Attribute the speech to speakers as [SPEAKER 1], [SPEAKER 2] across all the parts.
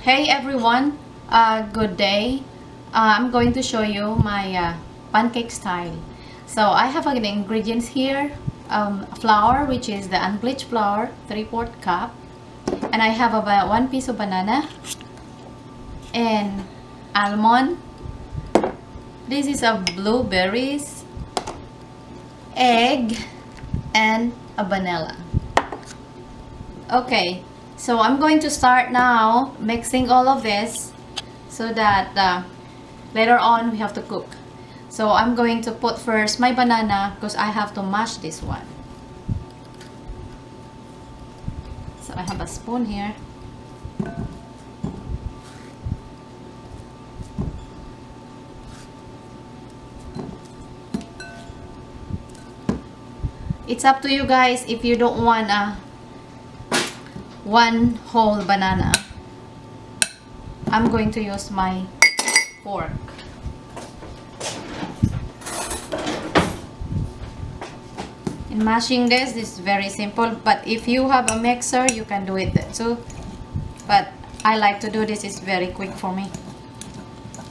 [SPEAKER 1] Hey everyone, good day. I'm going to show you my pancake style. So I have the ingredients here. Flour, which is the unbleached flour, 3/4 cup. And I have about 1 piece of banana. And almond. This is a blueberries. Egg. And a vanilla. Okay, so I'm going to start now mixing all of this so that later on we have to cook. So I'm going to put first my banana because I have to mash this one. So I have a spoon here. It's up to you guys if you don't want one whole banana. I'm going to use my fork. In mashing this is very simple, but if you have a mixer you can do it too, but I like to do this. It's very quick for me,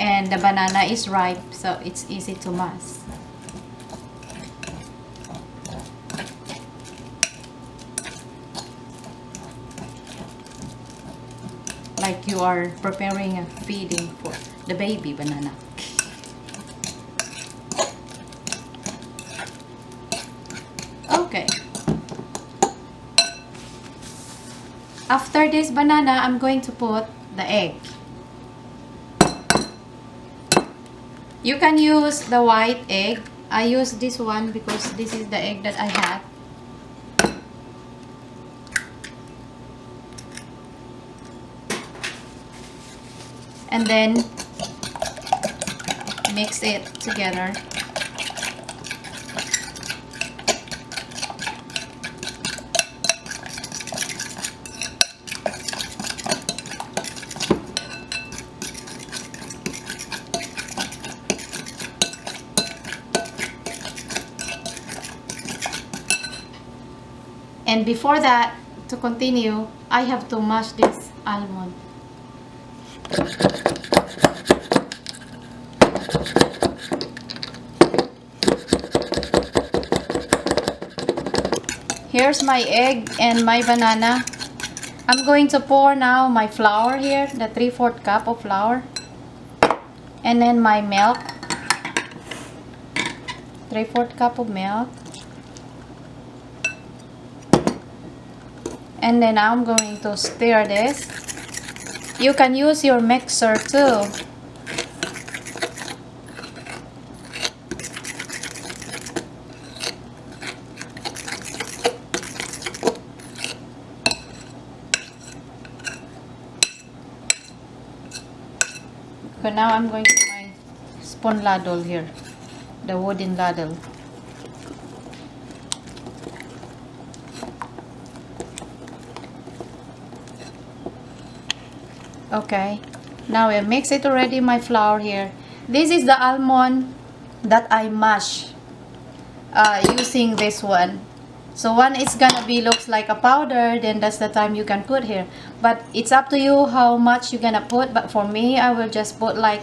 [SPEAKER 1] and the banana is ripe, so it's easy to mash. Like you are preparing a feeding for the baby banana. Okay. After this banana, I'm going to put the egg. You can use the white egg. I use this one because this is the egg that I have. And then mix it together. And before that, to continue, I have to mash this almond. Here's my egg and my banana. I'm going to pour now my flour here, the 3/4 cup of flour. And then my milk, 3/4 cup of milk. And then I'm going to stir this. You can use your mixer too. So now I'm going to my spoon ladle here, the wooden ladle. Okay, now I mix it already, my flour here. This is the almond that I mash using this one. So one is gonna be looks like a powder, then that's the time you can put here. But it's up to you how much you're gonna put. But for me, I will just put like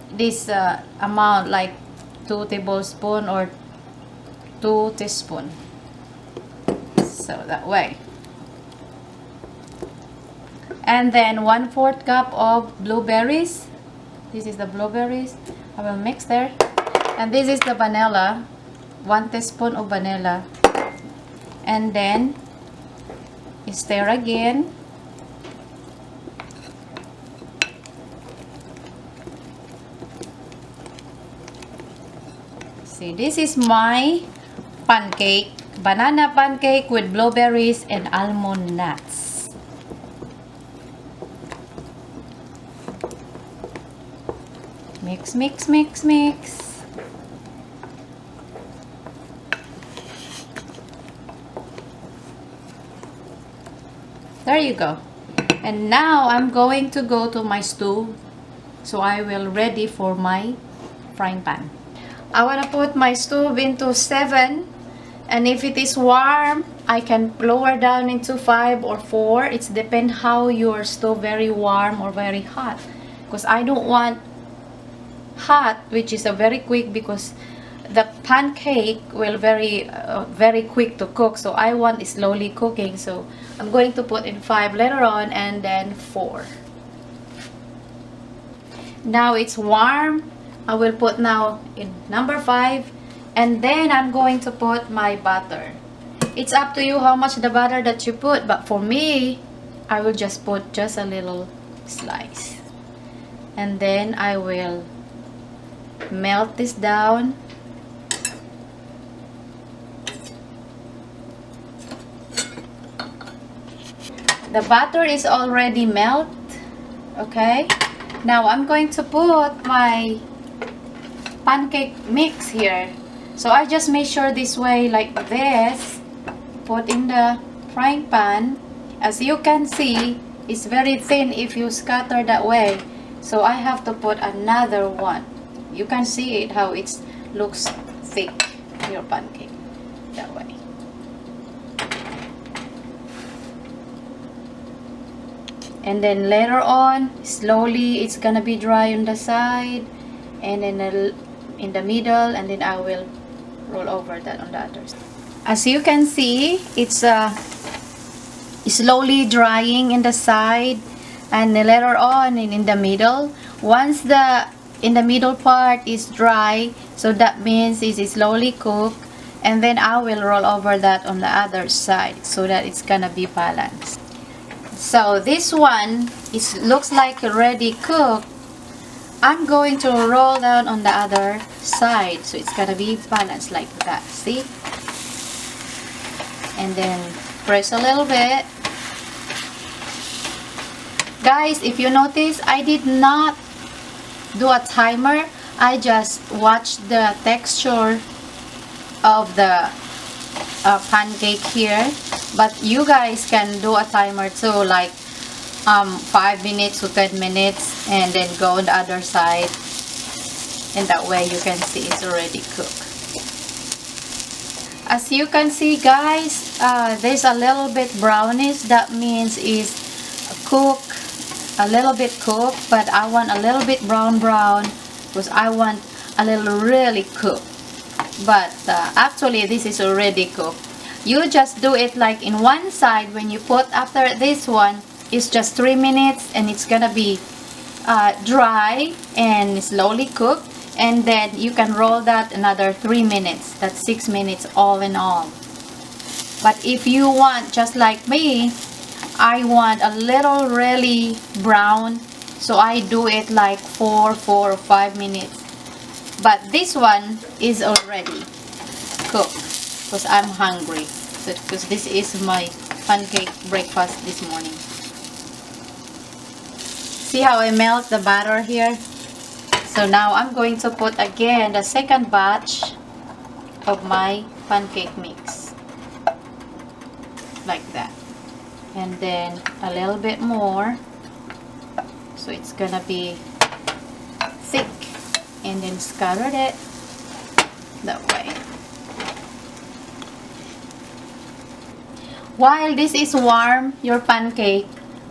[SPEAKER 1] this amount, like 2 tablespoons or 2 teaspoons. So that way. And then 1/4 cup of blueberries. This is the blueberries. I will mix there. And this is the vanilla. 1 teaspoon of vanilla. And then stir again. See, this is my pancake, banana pancake with blueberries and almond nuts. Mix, mix, mix, mix. There you go. And now I'm going to go to my stove, so I will ready for my frying pan. I want to put my stove into 7 And if it is warm, I can lower down into 5 or 4. It's depend how your stove very warm or very hot. Because I don't want hot, which is a very quick, because the pancake will very quick to cook. So I want slowly cooking. So I'm going to put in 5 later on, and then 4. Now it's warm. I will put now in number 5, and then I'm going to put my butter. It's up to you how much the butter that you put, but for me, I will just put just a little slice. And then I will melt this down. The butter is already melt. Okay, now I'm going to put my pancake mix here. So I just measure this way like this, put in the frying pan. As you can see, it's very thin if you scatter that way, so I have to put another one. You can see it how it looks thick, your pancake, that way. And then later on, slowly it's gonna be dry on the side and in the middle, and then I will roll over that on the other side. As you can see, it's slowly drying in the side and later on in the middle. Once the in the middle part is dry, so that means it's slowly cooked, and then I will roll over that on the other side so that it's gonna be balanced. So this one looks like already cooked. I'm going to roll down on the other side, so it's gonna be balanced like that. See? And then press a little bit. Guys, if you notice, I did not do a timer. I just watched the texture of the pancake here. But you guys can do a timer too, like 5 minutes to 10 minutes, and then go on the other side, and that way you can see it's already cooked. As you can see, guys, there's a little bit brownish. That means it's cooked, a little bit cooked, but I want a little bit brown because I want a little really cooked. But actually this is already cooked. You just do it like in one side. When you put after this one, it's just 3 minutes, and it's gonna be dry and slowly cooked, and then you can roll that another 3 minutes. That's 6 minutes all in all. But if you want, just like me, I want a little really brown, so I do it like 4 or 5 minutes. But this one is already cooked because I'm hungry, because this is my pancake breakfast this morning. See how I melt the batter here? So now I'm going to put again the second batch of my pancake mix, like that, and then a little bit more, so it's gonna be thick, and then scatter it that way. While this is warm, your pancake,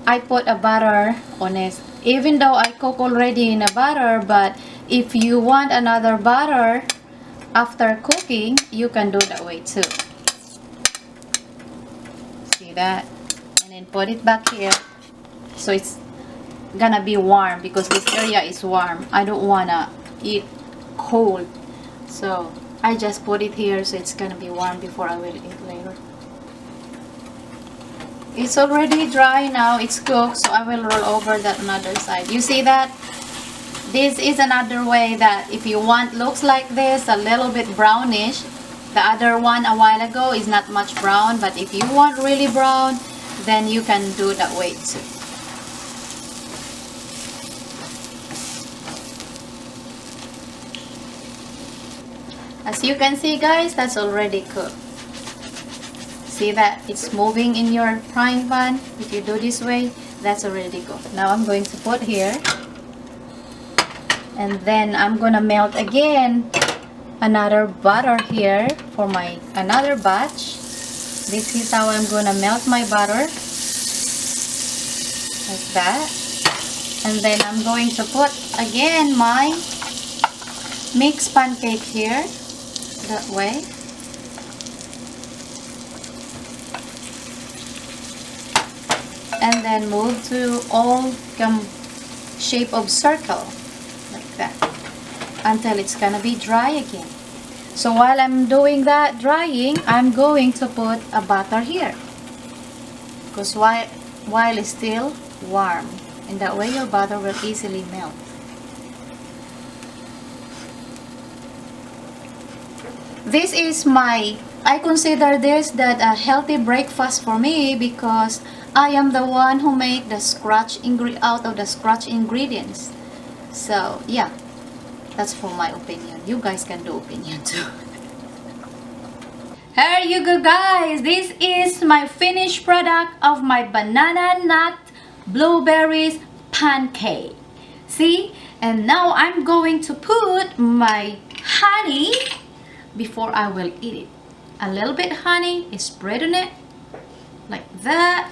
[SPEAKER 1] I put a butter on it. Even though I cook already in a butter, but if you want another butter after cooking, you can do that way too. See that? And then put it back here, so it's gonna be warm, because this area is warm. I don't wanna eat cold, so I just put it here, so it's gonna be warm before I will eat later. It's already dry now, it's cooked, so I will roll over that another side. You see that? This is another way that if you want looks like this, a little bit brownish. The other one a while ago is not much brown, but if you want really brown, then you can do that way too. As you can see, guys, that's already cooked. See that it's moving in your frying pan? If you do this way, that's already cooked. Now I'm going to put here, and then I'm gonna melt again another butter here for my another batch. This is how I'm gonna melt my butter, like that. And then I'm going to put again my mixed pancake here, that way. And then move to all shape of circle, like that, until it's gonna be dry again. So while I'm doing that drying, I'm going to put a butter here, because while it's still warm, and that way your butter will easily melt. This is I consider this that a healthy breakfast for me, because I am the one who make the out of the scratch ingredients. So yeah, that's for my opinion. You guys can do opinion too. Here you go, guys. This is my finished product of my banana nut blueberries pancake. See? And now I'm going to put my honey before I will eat it. A little bit honey is spread on it, like that.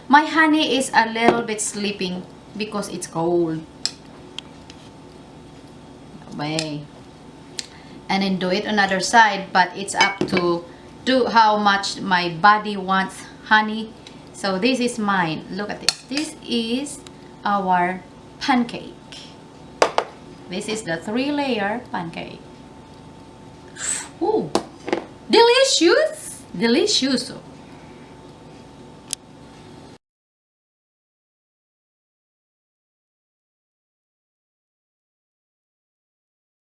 [SPEAKER 1] My honey is a little bit sleeping because it's cold. Way. And then do it on other side, but it's up to how much my body wants honey. So this is mine. Look at this. This is our pancake. This is the 3-layer pancake. Ooh, delicious! Delicious!